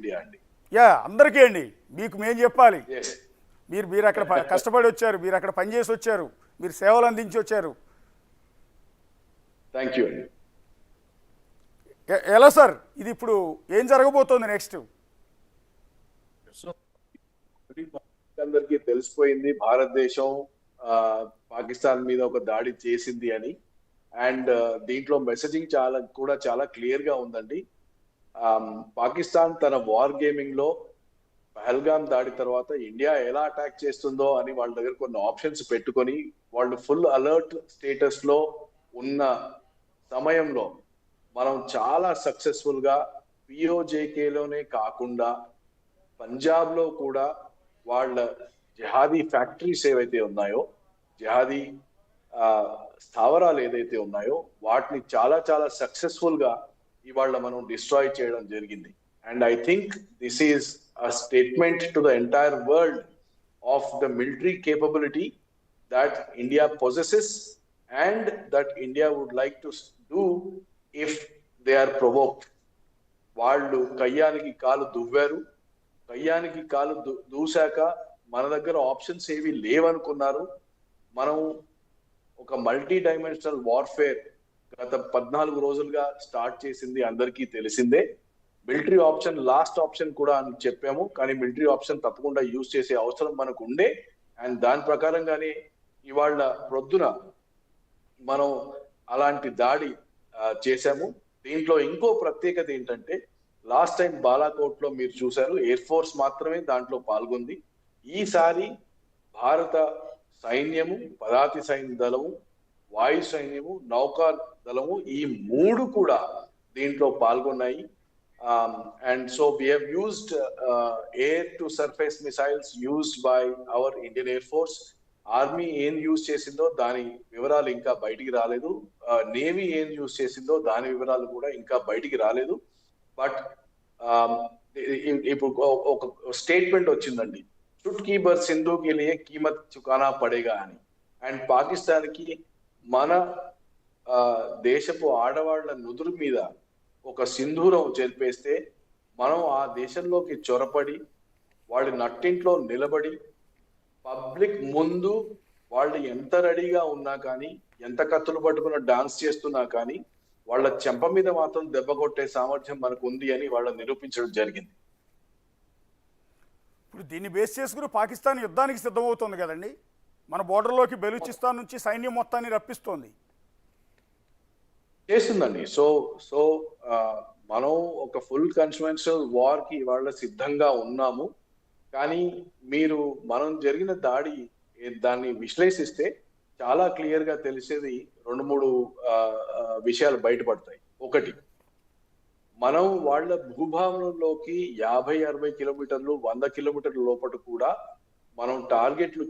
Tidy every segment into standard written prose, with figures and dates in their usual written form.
India అండి. Yeah, అందరికీ అండి. మీకు మేము చెప్పాలి, ఎస్. మీరు అక్కడ కష్టపడి వచ్చారు, మీరు అక్కడ పనిచేసి వచ్చారు, మీరు సేవలు అందించి వచ్చారు. థ్యాంక్ యూ అండి. ఎలా సార్ ఇది ఇప్పుడు ఏం జరగబోతోంది నెక్స్ట్? సో అందరికీ తెలిసిపోయింది భారతదేశం పాకిస్తాన్ మీద ఒక దాడి చేసింది అని. అండ్ దీంట్లో మెసేజింగ్ చాలా క్లియర్ గా ఉందండి. పాకిస్తాన్ తన వార్ గేమింగ్ లో పహల్గామ్ దాడి తర్వాత ఇండియా ఎలా అటాక్ చేస్తుందో అని వాళ్ళ దగ్గర కొన్ని ఆప్షన్స్ పెట్టుకొని వాళ్ళు ఫుల్ అలర్ట్ స్టేటస్ లో ఉన్న సమయంలో మనం చాలా సక్సెస్ఫుల్ గా పిఓజేకేలోనే కాకుండా పంజాబ్ లో కూడా వాళ్ళ జిహాదీ ఫ్యాక్టరీస్ ఏవైతే ఉన్నాయో, జిహాదీ స్థావరాలు ఏదైతే ఉన్నాయో వాటిని చాలా సక్సెస్ఫుల్ గా ఇవాళ మనం డిస్ట్రాయ్ చేయడం జరిగింది. And I think this is a statement to the entire world of the military capability that India possesses and that India would like to do if they are provoked. వాళ్ళు కయ్యానికి కాలు దువ్వారు, కయ్యానికి కాలు దూశాక మన దగ్గర ఆప్షన్స్ ఏవి లేవనుకున్నారు. మనం ఒక మల్టీ డైమెన్షనల్ వార్ఫేర్ గత 14 రోజులుగా స్టార్ట్ చేసింది అందరికీ తెలిసిందే. మిలిటరీ ఆప్షన్ లాస్ట్ ఆప్షన్ కూడా అని చెప్పాము, కానీ మిలిటరీ ఆప్షన్ తప్పకుండా యూజ్ చేసే అవసరం మనకు ఉండే. అండ్ దాని ప్రకారంగానే ఇవాళ ప్రొద్దున మనం అలాంటి దాడి చేశాము. దీంట్లో ఇంకో ప్రత్యేకత ఏంటంటే, లాస్ట్ టైం బాలాకోట్ లో మీరు చూశారు, ఎయిర్ ఫోర్స్ మాత్రమే దాంట్లో పాల్గొంది. ఈసారి భారత సైన్యము, పదాతి సైన్య దళము, వాయు సైన్యము, నౌకా దళము ఈ 3 కూడా దీంట్లో పాల్గొన్నాయి. And so we have used air to surface missiles used by our Indian Air Force. Army ఏం యూజ్ చేసిందో దాని వివరాలు ఇంకా బయటికి రాలేదు. నేవీ ఏం యూజ్ చేసిందో దాని వివరాలు కూడా ఇంకా బయటికి రాలేదు. బట్ ఇప్పుడు ఒక స్టేట్మెంట్ వచ్చిందండి, చుట్కీ బర్ సింధు కే లియే కీమత్ చుకానా పడేగా అని. అండ్ పాకిస్తాన్ కి మన దేశపు ఆడవాళ్ల నుదురు మీద ఒక సింధూరం జరిపేస్తే మనం ఆ దేశంలోకి చొరపడి వాళ్ళ నట్టింట్లో నిలబడి పబ్లిక్ ముందు వాళ్ళు ఎంత రెడీగా ఉన్నా కానీ, ఎంత కత్తులు పట్టుకున్న డాన్స్ చేస్తున్నా కానీ వాళ్ళ చెంప మీద మాత్రం దెబ్బ కొట్టే సామర్థ్యం మనకు ఉంది అని వాళ్ళ నిరూపించడం జరిగింది. ఇప్పుడు దీన్ని బేస్ చేసుకుని పాకిస్తాన్ యుద్ధానికి సిద్ధమవుతోంది కదండి. మన బోర్డర్లోకి బెలూచిస్తాన్ నుంచి సైన్యం మొత్తాన్ని రప్పిస్తోంది. చేస్తుందండి. సో మనం ఒక ఫుల్ కన్వెన్షనల్ వార్ కి ఇవాళ సిద్ధంగా ఉన్నాము. కానీ మనం జరిగిన దాన్ని విశ్లేషిస్తే చాలా క్లియర్ గా తెలిసేది 2-3 విషయాలు బయటపడతాయి. ఒకటి, మనం వాళ్ళ భూభాగంలోకి 50-60 కిలోమీటర్లు, 100 కిలోమీటర్ల లోపల కూడా మనం టార్గెట్లు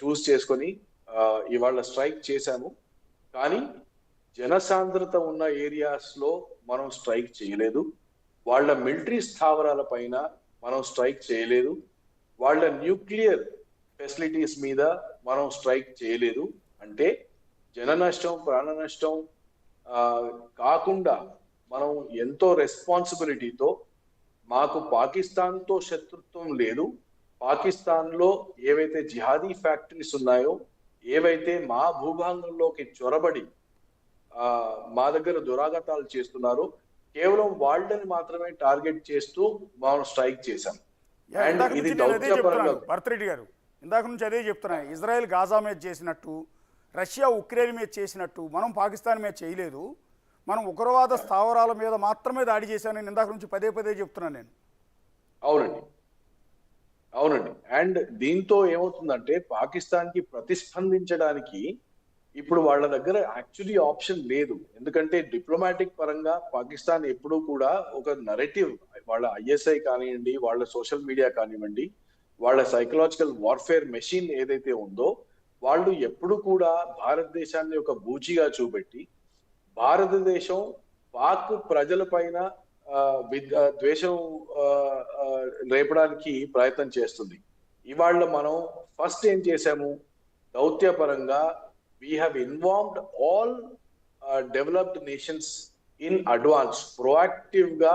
చూస్ చేసుకొని ఇవాళ స్ట్రైక్ చేశాము. కానీ జనసాంద్రత ఉన్న ఏరియాస్ లో మనం స్ట్రైక్ చేయలేదు. వాళ్ళ మిలిటరీ స్థావరాల పైన మనం స్ట్రైక్ చేయలేదు. వాళ్ళ న్యూక్లియర్ ఫెసిలిటీస్ మీద మనం స్ట్రైక్ చేయలేదు. అంటే జన నష్టం, ప్రాణ నష్టం కాకుండా మనం ఎంతో రెస్పాన్సిబిలిటీతో, మాకు పాకిస్తాన్తో శత్రుత్వం లేదు, పాకిస్తాన్ లో ఏవైతే జిహాదీ ఫ్యాక్టరీస్ ఉన్నాయో, ఏవైతే మా భూభాగంలోకి చొరబడి మా దగ్గర దురాఘాతాలు చేస్తున్నారు, కేవలం వాళ్ళని మాత్రమే టార్గెట్ చేస్తూ మనం స్ట్రైక్ చేశాం. ఇది భరత్రెడ్డి గారు ఇందాక నుంచి అదే చెప్తున్నా, ఇజ్రాయెల్ గాజా మీద చేసినట్టు, రష్యా ఉక్రెయిన్ మీద చేసినట్టు మనం పాకిస్తాన్ మీద చేయలేదు. మనం ఉగ్రవాద స్థావరాల మీద మాత్రమే దాడి చేశానని ఇందాక నుంచి పదే చెప్తున్నాను నేను. అవునండి. అండ్ దీంతో ఏమవుతుందంటే, పాకిస్తాన్ కి ప్రతిస్పందించడానికి ఇప్పుడు వాళ్ళ దగ్గర యాక్చువల్లీ ఆప్షన్ లేదు. ఎందుకంటే డిప్లొమాటిక్ పరంగా పాకిస్తాన్ ఎప్పుడూ కూడా ఒక నరేటివ్, వాళ్ళ ఐఎస్ఐ కానివ్వండి, వాళ్ళ సోషల్ మీడియా కానివ్వండి, వాళ్ళ సైకలాజికల్ వార్ఫేర్ మెషిన్ ఏదైతే ఉందో, వాళ్ళు ఎప్పుడు కూడా భారతదేశాన్ని ఒక బూచిగా చూపెట్టి భారతదేశం పాక్ ప్రజల పైన ద్వేషం రేపడానికి ప్రయత్నం చేస్తుంది. ఇవాళ మనం ఫస్ట్ ఏం చేశాము, దౌత్యపరంగా we have involved all developed nations in advance, proactive గా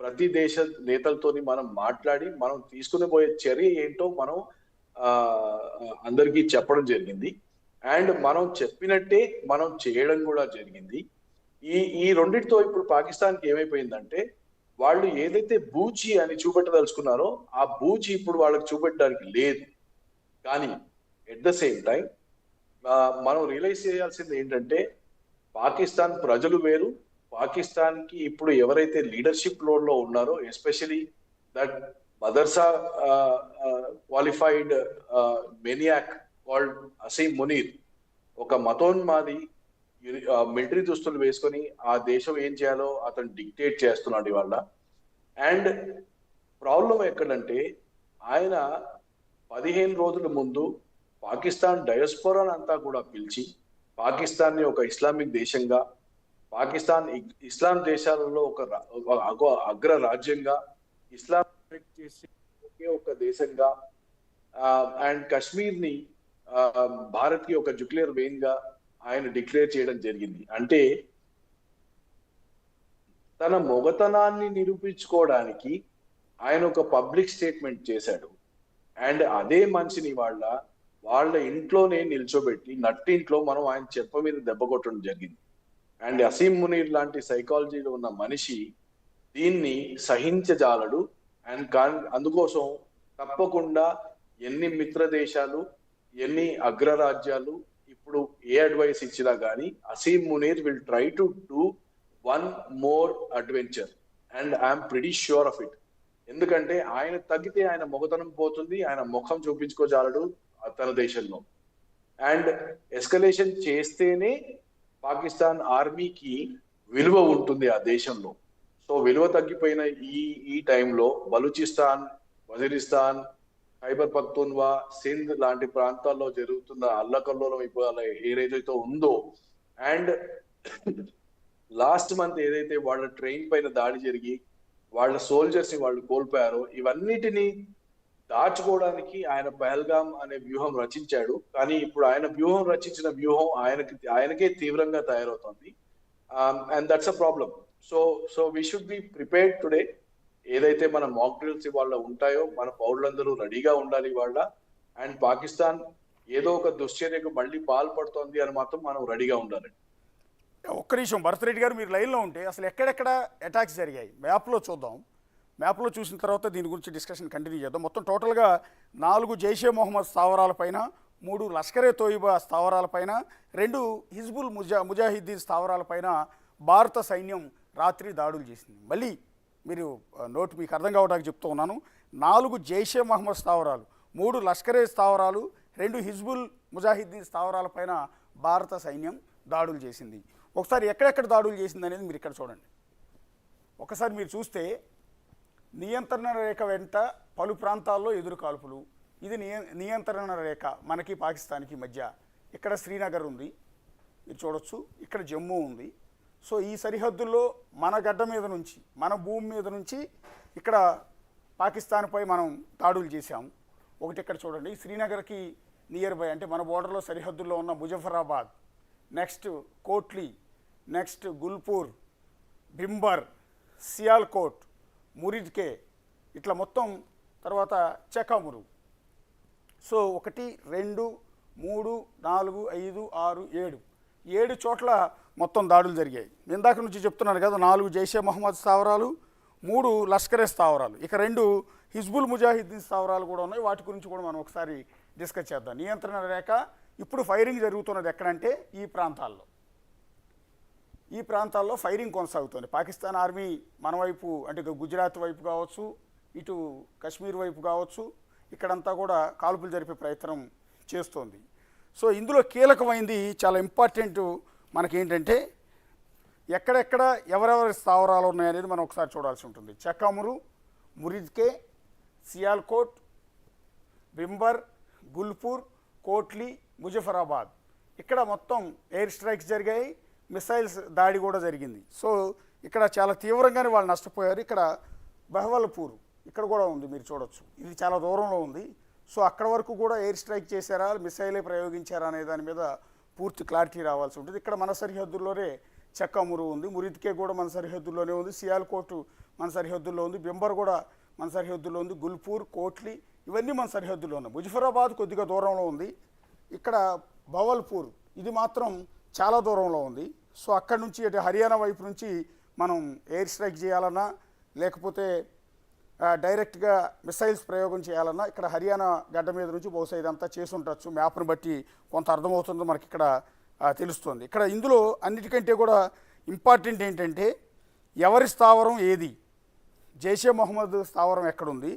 ప్రతి దేశ నేతలతోని మనం మాట్లాడి మనం తీసుకుని పోయే చర్య ఏంటో మనం ఆ అందరికీ చెప్పడం జరిగింది. అండ్ మనం చెప్పినట్టే మనం చేయడం కూడా జరిగింది. ఈ రెండింటితో ఇప్పుడు పాకిస్తాన్కి ఏమైపోయిందంటే, వాళ్ళు ఏదైతే బూచి అని చూపెట్టదలుచుకున్నారో ఆ బూచి ఇప్పుడు వాళ్ళకి చూపెట్టడానికి లేదు. కానీ ఎట్ ద సేమ్ టైం మనం రియలైజ్ చేయాల్సింది ఏంటంటే, పాకిస్తాన్ ప్రజలు వేరు. పాకిస్తాన్ కి ఇప్పుడు ఎవరైతే లీడర్షిప్ రోల్ లో ఉన్నారో, ఎస్పెషలీ దట్ మదర్సా qualified maniac called Asim Munir, ఒక మతోన్మాది మిలిటరీ దుస్తులు వేసుకొని ఆ దేశం ఏం చేయాలో అతను డిక్టేట్ చేస్తున్నాడు ఇవాళ. అండ్ ప్రాబ్లం ఎక్కడంటే, ఆయన 15 రోజుల ముందు పాకిస్తాన్ డయాస్పోరా అంతా కూడా పిలిచి పాకిస్తాన్ ని ఒక ఇస్లామిక్ దేశంగా, పాకిస్తాన్ ఇస్లాం దేశాలలో ఒక అగ్ర రాజ్యంగా, ఇస్లాం చేసే ఒకే ఒక దేశంగా, అండ్ కాశ్మీర్ ని భారత్ కి ఒక న్యూక్లియర్ వెయిన్ గా ఆయన డిక్లేర్ చేయడం జరిగింది. అంటే తన మొగతనాన్ని నిరూపించుకోవడానికి ఆయన ఒక పబ్లిక్ స్టేట్మెంట్ చేశాడు. అండ్ అదే మనిషిని వాళ్ళ ఇంట్లోనే నిల్చోబెట్టి నట్టింట్లో మనం ఆయన చెంప మీద దెబ్బ కొట్టడం జరిగింది. అండ్ అసీం మునీర్ లాంటి సైకాలజీలో ఉన్న మనిషి దీన్ని సహించజాలడు. అండ్ అందుకోసం తప్పకుండా ఎన్ని మిత్ర దేశాలు, ఎన్ని అగ్రరాజ్యాలు ఇప్పుడు ఏ అడ్వైస్ ఇచ్చినా కానీ Asim Munir will try to do one more adventure. And I'm pretty sure of it. ఎందుకంటే ఆయన తగ్గితే ఆయన మొగతనం పోతుంది, ఆయన ముఖం చూపించుకోజాలడు తన దేశంలో. అండ్ ఎస్కలేషన్ చేస్తేనే పాకిస్తాన్ ఆర్మీకి విలువ ఉంటుంది ఆ దేశంలో. సో విలువ తగ్గిపోయిన ఈ టైంలో బలూచిస్తాన్, వజీరిస్తాన్, ఖైబర్ పఖ్తూన్వా, సింధ్ లాంటి ప్రాంతాల్లో జరుగుతున్న అల్లకల్లోలం ఏదైతే ఉందో, అండ్ లాస్ట్ మంత్ ఏదైతే వాళ్ళ ట్రైన్ పైన దాడి జరిగి వాళ్ళ సోల్జర్స్ ని వాళ్ళు కోల్పోయారో, ఇవన్నిటిని దాచుకోవడానికి ఆయన పహల్గామ్ అనే వ్యూహం రచించాడు. కానీ ఇప్పుడు ఆయన వ్యూహం రచించిన వ్యూహం ఆయనకే తీవ్రంగా తయారవుతుంది. And that's a problem. So we should be prepared today. ఏదైతే మన మాక్ డ్రిల్స్ ఇవాళ ఉంటాయో, మన పౌరులందరూ రెడీగా ఉండాలి ఇవాళ. అండ్ పాకిస్తాన్ ఏదో ఒక దుశ్చర్యకు మళ్ళీ పాల్పడుతోంది అని మాత్రం మనం రెడీగా ఉండాలి. ఒక్క నిమిషం భరత్ రెడ్డి గారు, మీరు లైన్లో ఉంటే అసలు ఎక్కడెక్కడ అటాక్స్ జరిగాయి మ్యాప్లో చూద్దాం. మ్యాప్లో చూసిన తర్వాత దీని గురించి డిస్కషన్ కంటిన్యూ చేద్దాం. మొత్తం టోటల్గా 4 జైషే మొహమ్మద్ స్థావరాలపైన, 3 లష్కరే తోయిబా స్థావరాలపైన, 2 హిజ్బుల్ ముజాహిద్దీన్ స్థావరాలపైన భారత సైన్యం రాత్రి దాడులు చేసింది. మళ్ళీ మీరు నోట్ మీకు అర్థం కావడానికి చెప్తూ ఉన్నాను. 4 జైషే మొహమ్మద్ స్థావరాలు, 3 లష్కరే స్థావరాలు, 2 హిజ్బుల్ ముజాహిద్దీన్ స్థావరాలపైన భారత సైన్యం దాడులు చేసింది. ఒకసారి ఎక్కడెక్కడ దాడులు చేసింది అనేది మీరు ఇక్కడ చూడండి. ఒకసారి మీరు చూస్తే నియంత్రణ రేఖ వెంట పలు ప్రాంతాల్లో ఎదురు కాల్పులు. ఇది నియంత్రణ రేఖ మనకి పాకిస్తాన్కి మధ్య. ఇక్కడ శ్రీనగర్ ఉంది, మీరు చూడొచ్చు. ఇక్కడ జమ్మూ ఉంది. సో ఈ సరిహద్దుల్లో మన గడ్డ మీద నుంచి, మన భూమి మీద నుంచి ఇక్కడ పాకిస్తాన్పై మనం దాడులు చేశాము. ఒకటి ఇక్కడ చూడండి, శ్రీనగర్కి నియర్ బై, అంటే మన బోర్డర్లో సరిహద్దుల్లో ఉన్న ముజఫరాబాద్, నెక్స్ట్ కోట్లీ, నెక్స్ట్ గుల్పూర్, బింబర్, సియాల్కోట్, మురిద్కే, ఇట్లా మొత్తం, తర్వాత చకామురు. సో 1, 2, 3, 4, 5, 6, 7 చోట్ల మొత్తం దాడులు జరిగాయి. ఇందాక నుంచి చెప్తున్నాను కదా, 4 జైషే మొహమ్మద్ స్థావరాలు, 3 లష్కరే స్థావరాలు, ఇక 2 హిజ్బుల్ ముజాహిద్దీన్ స్థావరాలు కూడా ఉన్నాయి. వాటి గురించి కూడా మనం ఒకసారి డిస్కస్ చేద్దాం. నియంత్రణ రేఖ ఇప్పుడు ఫైరింగ్ జరుగుతున్నది ఎక్కడంటే ఈ ప్రాంతాల్లో ఫైరింగ్ కొనసాగుతుంది. పాకిస్తాన్ ఆర్మీ మన వైపు, అంటే గుజరాత్ వైపు కావచ్చు, ఇటు కశ్మీర్ వైపు కావచ్చు, ఇక్కడంతా కూడా కాల్పులు జరిపే ప్రయత్నం చేస్తోంది. సో ఇందులో కీలకమైంది, చాలా ఇంపార్టెంట్ మనకేంటంటే ఎక్కడెక్కడ ఎవరెవరి స్థావరాలు ఉన్నాయనేది మనం ఒకసారి చూడాల్సి ఉంటుంది. చకామురు, మురిద్కే, సియాల్కోట్, బింబర్, గుల్పూర్, కోట్లీ, ముజఫరాబాద్, ఇక్కడ మొత్తం ఎయిర్ స్ట్రైక్స్ జరిగాయి, మిసైల్స్ దాడి కూడా జరిగింది. సో ఇక్కడ చాలా తీవ్రంగానే వాళ్ళు నష్టపోయారు. ఇక్కడ బహవల్పూర్ ఇక్కడ కూడా ఉంది, మీరు చూడొచ్చు. ఇది చాలా దూరంలో ఉంది. సో అక్కడ వరకు కూడా ఎయిర్ స్ట్రైక్ చేశారా, మిసైలే ప్రయోగించారా అనే దాని మీద పూర్తి క్లారిటీ రావాల్సి ఉంటుంది. ఇక్కడ మన సరిహద్దుల్లోనే చక్కామురు ఉంది, మురిద్కే కూడా మన సరిహద్దుల్లోనే ఉంది, సియాల్కోట్ మన సరిహద్దుల్లో ఉంది, బింబర్ కూడా మన సరిహద్దుల్లో ఉంది, గుల్పూర్, కోట్లీ ఇవన్నీ మన సరిహద్దులో ఉన్నాయి. ముజఫరాబాద్ కొద్దిగా దూరంలో ఉంది. ఇక్కడ భవల్పూర్ ఇది మాత్రం చాలా దూరంలో ఉంది. సో అక్కడి నుంచి అటు హర్యానా వైపు నుంచి మనం ఎయిర్ స్ట్రైక్ చేయాలన్నా లేకపోతే డైరెక్ట్గా మిసైల్స్ ప్రయోగం చేయాలన్నా ఇక్కడ హర్యానా గడ్డ మీద నుంచి బహుశా ఇదంతా చేసి ఉండొచ్చు. మ్యాప్ను బట్టి కొంత అర్థమవుతుందో మనకి ఇక్కడ తెలుస్తుంది. ఇక్కడ ఇందులో అన్నిటికంటే కూడా ఇంపార్టెంట్ ఏంటంటే ఎవరి స్థావరం ఏది, జైషే మొహమ్మద్ స్థావరం ఎక్కడుంది,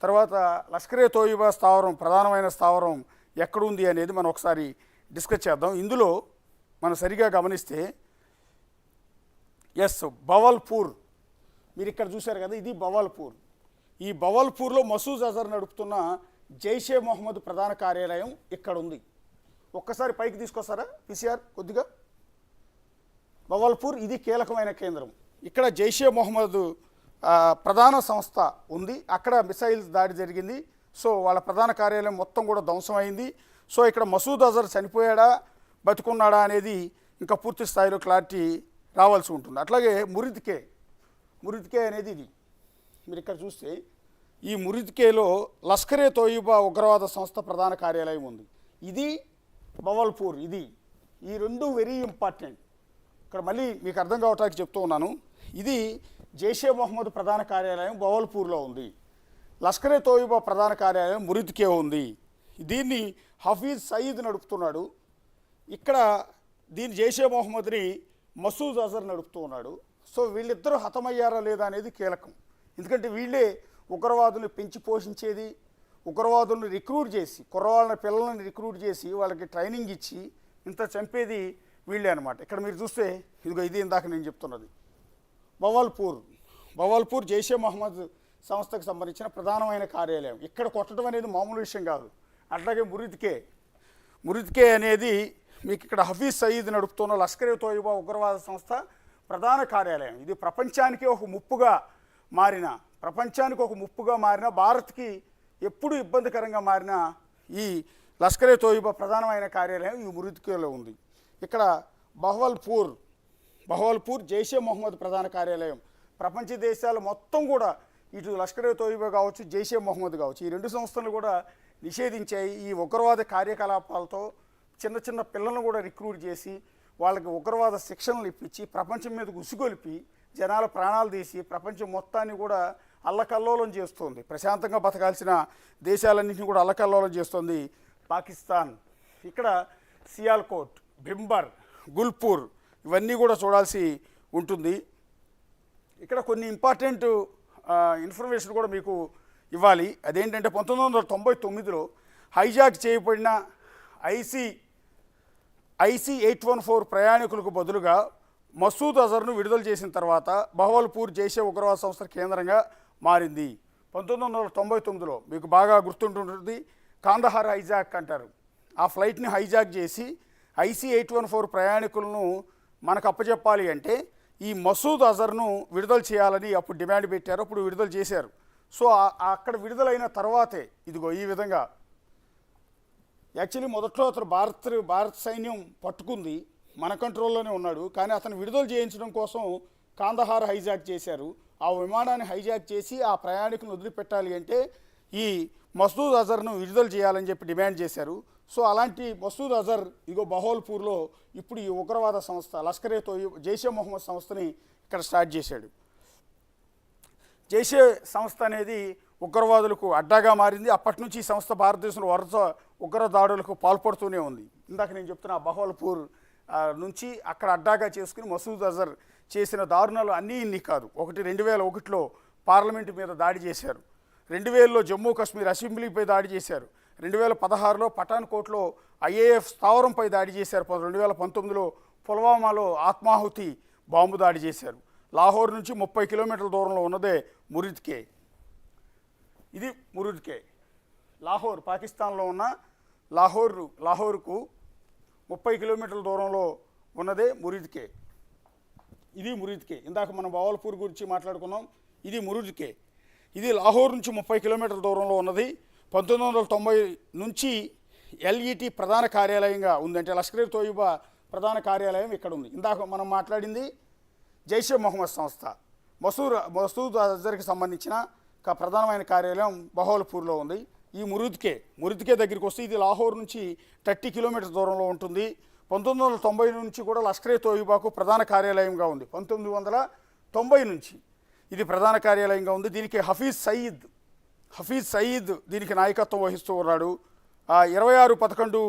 తర్వాత లష్కరే తోయిబా స్థావరం ప్రధానమైన స్థావరం ఎక్కడుంది అనేది మనం ఒకసారి డిస్కస్ చేద్దాం. ఇందులో మనం సరిగా గమనిస్తే భవల్పూర్ మీరు ఇక్కడ చూశారు కదా, ఇది భవల్పూర్. ఈ భవల్పూర్లో మసూద్ అజర్ నడుపుతున్న జైషే మొహమ్మద్ ప్రధాన కార్యాలయం ఇక్కడ ఉంది. ఒక్కసారి పైకి తీసుకొస్తారా పిసిఆర్ కొద్దిగా. భవల్పూర్ ఇది కీలకమైన కేంద్రం. ఇక్కడ జైషే మొహమ్మద్ ప్రధాన సంస్థ ఉంది. అక్కడ మిసైల్స్ దాడి జరిగింది. సో వాళ్ళ ప్రధాన కార్యాలయం మొత్తం కూడా ధ్వంసమైంది. సో ఇక్కడ మసూద్ అజర్ చనిపోయాడా బతుకున్నాడా అనేది ఇంకా పూర్తి స్థాయిలో క్లారిటీ రావాల్సి ఉంటుంది. అట్లాగే మురిద్కే అనేది ఇది మీరు ఇక్కడ చూస్తే ఈ మురిద్కేలో లష్కరే తోయిబా ఉగ్రవాద సంస్థ ప్రధాన కార్యాలయం ఉంది. ఇది భవల్పూర్. ఈ రెండు వెరీ ఇంపార్టెంట్. ఇక్కడ మళ్ళీ మీకు అర్థం కావటానికి చెప్తూ ఉన్నాను. ఇది జైషే మొహమ్మద్ ప్రధాన కార్యాలయం భవల్పూర్లో ఉంది. లష్కరే తోయిబా ప్రధాన కార్యాలయం మురిద్కే ఉంది. దీన్ని హఫీజ్ సయీద్ నడుపుతున్నాడు. ఇక్కడ దీని జైషే మొహమ్మద్ని మసూద్ అజర్ నడుపుతూ ఉన్నాడు. సో వీళ్ళిద్దరూ హతమయ్యారా లేదా అనేది కీలకం. ఎందుకంటే వీళ్ళే ఉగ్రవాదుల్ని పెంచి పోషించేది, ఉగ్రవాదులను రిక్రూట్ చేసి కుర్రవాళ్ళ పిల్లల్ని రిక్రూట్ చేసి వాళ్ళకి ట్రైనింగ్ ఇచ్చి ఇంత చంపేది వీళ్ళే అనమాట. ఇక్కడ మీరు చూస్తే ఇదిగో ఇది ఇందాక నేను చెప్తున్నది భవల్పూర్ జైషే మొహమ్మద్ సంస్థకు సంబంధించిన ప్రధానమైన కార్యాలయం. ఇక్కడ కొట్టడం అనేది మామూలు విషయం కాదు. అట్లాగే మురిద్కే అనేది మీకు ఇక్కడ హఫీజ్ సయీద్ నడుపుతున్న లష్కరే తోయిబా ఉగ్రవాద సంస్థ ప్రధాన కార్యాలయం. ఇది ప్రపంచానికి ఒక ముప్పుగా మారిన భారత్కి ఎప్పుడు ఇబ్బందికరంగా మారిన ఈ లష్కరే తోయిబా ప్రధానమైన కార్యాలయం ఈ మురిద్కేలో ఉంది. ఇక్కడ భవల్పూర్ జైషే మొహమ్మద్ ప్రధాన కార్యాలయం. ప్రపంచ దేశాలు మొత్తం కూడా ఇటు లష్కరే తోయిబా కావచ్చు, జైషే మొహమ్మద్ కావచ్చు, ఈ రెండు సంస్థలు కూడా నిషేధించాయి. ఈ ఉగ్రవాద కార్యకలాపాలతో చిన్న చిన్న పిల్లలను కూడా రిక్రూట్ చేసి వాళ్ళకి ఉగ్రవాద శిక్షణలు ఇప్పించి ప్రపంచం మీదకు ఉసిగొలిపి జనాల ప్రాణాలు తీసి ప్రపంచం మొత్తాన్ని కూడా అల్లకల్లోలం చేస్తుంది. ప్రశాంతంగా బతకాల్సిన దేశాలన్నింటినీ కూడా అల్లకల్లోలం చేస్తుంది పాకిస్తాన్. ఇక్కడ సియాల్కోట్, భింబర్, గుల్పూర్ ఇవన్నీ కూడా చూడాల్సి ఉంటుంది. ఇక్కడ కొన్ని ఇంపార్టెంట్ ఇన్ఫర్మేషన్ కూడా మీకు ఇవ్వాలి. అదేంటంటే 1999లో హైజాక్ చేయబడిన IC-814 ప్రయాణికులకు బదులుగా మసూద్ అజర్ను విడుదల చేసిన తర్వాత భవల్పూర్ జైషే ఉగ్రవాద సంస్థ కేంద్రంగా మారింది. 1999లో మీకు బాగా గుర్తుంటుంది, కాందహార్ హైజాక్ అంటారు. ఆ ఫ్లైట్ని హైజాక్ చేసి IC-814 ప్రయాణికులను మనకు అప్పచెప్పాలి అంటే ఈ మసూద్ అజర్ను విడుదల చేయాలని అప్పుడు డిమాండ్ పెట్టారు. అప్పుడు విడుదల చేశారు. సో అక్కడ విడుదలైన తర్వాతే ఇదిగో ఈ విధంగా యాక్చువల్లీ మొదట్లో అతను భారత సైన్యం పట్టుకుంది, మన కంట్రోల్లోనే ఉన్నాడు. కానీ అతను విడుదల చేయించడం కోసం కాందహార్ హైజాక్ చేశారు. ఆ విమానాన్ని హైజాక్ చేసి ఆ ప్రయాణికులను వదిలిపెట్టాలి అంటే ఈ మసూద్ అజర్ను విడుదల చేయాలని చెప్పి డిమాండ్ చేశారు. సో అలాంటి మసూద్ అజర్ ఇగో బహోల్పూర్లో ఇప్పుడు ఈ ఉగ్రవాద సంస్థ లష్కరే తోయిబా జైషే మొహమ్మద్ సంస్థని ఇక్కడ స్టార్ట్ చేశాడు. జైషే సంస్థ అనేది ఉగ్రవాదులకు అడ్డాగా మారింది. అప్పటి నుంచి ఈ సంస్థ భారతదేశంలో వరుస ఉగ్ర దాడులకు పాల్పడుతూనే ఉంది. ఇందాక నేను చెప్తున్న బహోల్పూర్ నుంచి అక్కడ అడ్డాగా చేసుకుని మసూద్ అజర్ చేసిన దారుణాలు అన్నీ ఇన్ని కాదు. 2001లో పార్లమెంటు మీద దాడి చేశారు. 2000లో జమ్మూ కాశ్మీర్ అసెంబ్లీపై దాడి చేశారు. 2016లో పఠాన్కోట్లో IAF స్థావరంపై దాడి చేశారు. 2019లో పుల్వామాలో ఆత్మాహుతి బాంబు దాడి చేశారు. లాహోర్ నుంచి 30 కిలోమీటర్ల దూరంలో ఉన్నదే మురిద్కే. ఇది మురిద్కే. లాహోర్ పాకిస్తాన్లో ఉన్న లాహోర్కు 30 కిలోమీటర్ల దూరంలో ఉన్నదే మురిద్కే. ఇది మురిద్కే. ఇందాక మనం భవల్పూర్ గురించి మాట్లాడుకున్నాం. ఇది మురిద్కే. ఇది లాహోర్ నుంచి 30 కిలోమీటర్ల దూరంలో ఉన్నది. 1990 నుంచి LET ప్రధాన కార్యాలయంగా ఉందంటే లష్కరే తోయిబా ప్రధాన కార్యాలయం ఇక్కడ ఉంది. ఇందాక మనం మాట్లాడింది జైషే మొహమ్మద్ సంస్థ. మసూద్ అజర్కి సంబంధించిన ప్రధానమైన కార్యాలయం బహౌల్పూర్లో ఉంది. ఈ మురిద్కే దగ్గరికి వస్తే ఇది లాహోర్ నుంచి 30 కిలోమీటర్స్ దూరంలో ఉంటుంది. 1990 నుంచి కూడా లష్కరే తోయిబాకు ప్రధాన కార్యాలయంగా ఉంది. 1990 నుంచి ఇది ప్రధాన కార్యాలయంగా ఉంది. దీనికి హఫీజ్ సయీద్ దీనికి నాయకత్వం వహిస్తూ ఉన్నాడు. 26/11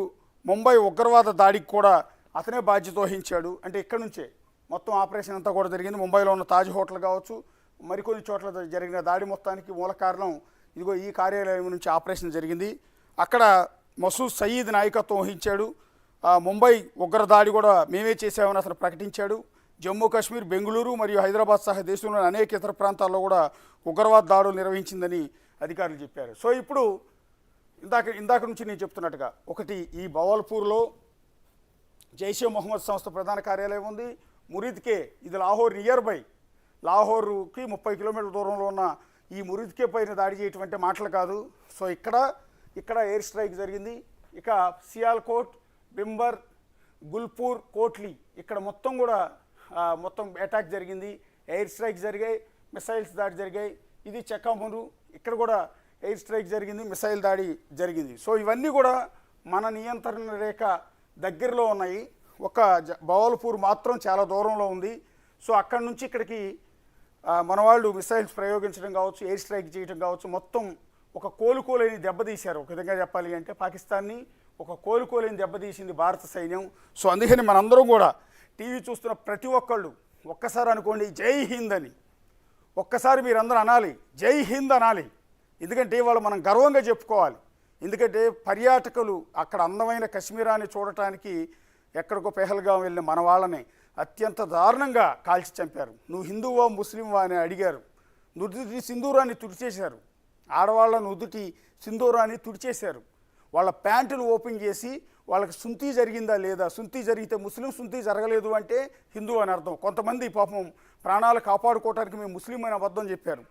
ముంబై ఉగ్రవాద దాడికి కూడా అతనే బాధ్యత వహించాడు. అంటే ఇక్కడ నుంచే మొత్తం ఆపరేషన్ అంతా కూడా జరిగింది. ముంబైలో ఉన్న తాజ్ హోటల్ కావచ్చు, మరికొన్ని చోట్ల జరిగిన దాడి మొత్తానికి మూల కారణం ఇదిగో ఈ కార్యాలయం నుంచి ఆపరేషన్ జరిగింది. అక్కడ మసూద్ సయీద్ నాయకత్వం వహించాడు. ముంబై ఉగ్రదాడి కూడా మేమే చేసామని అతను ప్రకటించాడు. జమ్మూ కాశ్మీర్, బెంగళూరు మరియు హైదరాబాద్ సహా దేశంలోని అనేక ఇతర ప్రాంతాల్లో కూడా ఉగ్రవాద దాడులు నిర్వహించిందని అధికారులు చెప్పారు. సో ఇప్పుడు ఇందాక నుంచి నేను చెప్తున్నట్టుగా ఒకటి ఈ బహౌల్పూర్లో జైషే మొహమ్మద్ సంస్థ ప్రధాన కార్యాలయం ఉంది. మురిద్కే ఇది లాహోర్ నియర్ బై, లాహోర్కి 30 కిలోమీటర్ల దూరంలో ఉన్న ఈ మురిద్కే పైన దాడి చేయటం అంటే మాటలు కాదు. సో ఇక్కడ ఎయిర్ స్ట్రైక్ జరిగింది. ఇక సియాల్కోట్, బింబర్, గుల్పూర్, కోట్లీ ఇక్కడ మొత్తం కూడా మొత్తం అటాక్ జరిగింది. ఎయిర్ స్ట్రైక్ జరిగాయి, మిసైల్స్ దాడి జరిగాయి. ఇది చెక్కామూరు, ఇక్కడ కూడా ఎయిర్ స్ట్రైక్ జరిగింది, మిసైల్ దాడి జరిగింది. సో ఇవన్నీ కూడా మన నియంత్రణ రేఖ దగ్గరలో ఉన్నాయి. ఒక బహౌల్పూర్ మాత్రం చాలా దూరంలో ఉంది. సో అక్కడి నుంచి ఇక్కడికి మన వాళ్ళు మిసైల్స్ ప్రయోగించడం కావచ్చు, ఎయిర్ స్ట్రైక్ చేయడం కావచ్చు, మొత్తం ఒక కోలుకోలేని దెబ్బతీశారు. ఒక విధంగా చెప్పాలి అంటే పాకిస్తాన్ని ఒక కోలుకోలేని దెబ్బతీసింది భారత సైన్యం. సో అందుకని మనందరం కూడా టీవీ చూస్తున్న ప్రతి ఒక్కళ్ళు ఒక్కసారి అనుకోండి జై హింద్ అని. ఒక్కసారి మీరందరూ అనాలి, జై హింద్ అనాలి. ఎందుకంటే ఇవాళ మనం గర్వంగా చెప్పుకోవాలి. ఎందుకంటే పర్యాటకులు అక్కడ అందమైన కశ్మీరాన్ని చూడటానికి ఎక్కడికో పెహల్గాం వెళ్ళిన మన వాళ్ళని అత్యంత దారుణంగా కాల్చి చంపారు. నువ్వు హిందువా ముస్లింవా అని అడిగారు. నుదుటి సింధూరాన్ని తుడిచేశారు. ఆడవాళ్ళ నుదుటి సింధూరాన్ని తుడిచేశారు. వాళ్ళ ప్యాంటులు ఓపెన్ చేసి వాళ్ళకి సుంతి జరిగిందా లేదా, సుంతి జరిగితే ముస్లిం సుంతి జరగలేదు అంటే హిందూ అని అర్థం. కొంతమంది పాపం ప్రాణాలు కాపాడుకోవడానికి మేము ముస్లిం అని అబద్ధం చెప్పారు.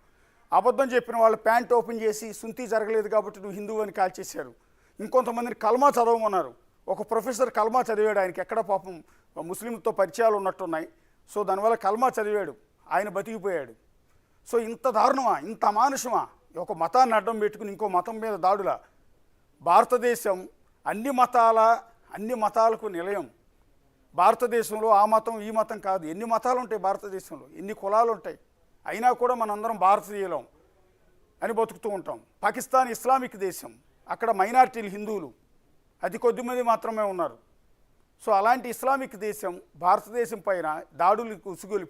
అబద్ధం చెప్పిన వాళ్ళ ప్యాంట్ ఓపెన్ చేసి సుంతి జరగలేదు కాబట్టి నువ్వు హిందూ అని కాల్చేశారు. ఇంకొంతమందిని కల్మా చదవమన్నారు. ఒక ప్రొఫెసర్ కల్మా చదివాడు. ఆయనకి ఎక్కడ పాపం ముస్లింతో పరిచయాలు ఉన్నట్టున్నాయి. సో దానివల్ల కల్మా చదివాడు, ఆయన బతికిపోయాడు. సో ఇంత దారుణమా, ఇంత అమానుషమా, ఒక మతాన్ని అడ్డం పెట్టుకుని ఇంకో మతం మీద దాడులా? భారతదేశం అన్ని మతాలకు నిలయం. భారతదేశంలో ఆ మతం ఈ మతం కాదు, ఎన్ని మతాలు ఉంటాయి భారతదేశంలో, ఎన్ని కులాలు ఉంటాయి. అయినా కూడా మనందరం భారతీయులం అని బతుకుతూ ఉంటాం. పాకిస్తాన్ ఇస్లామిక్ దేశం, అక్కడ మైనారిటీలు హిందువులు అతి కొద్దిమంది మాత్రమే ఉన్నారు. సో అలాంటి ఇస్లామిక్ దేశం భారతదేశం పైన దాడులకు ఉసుగొలిపి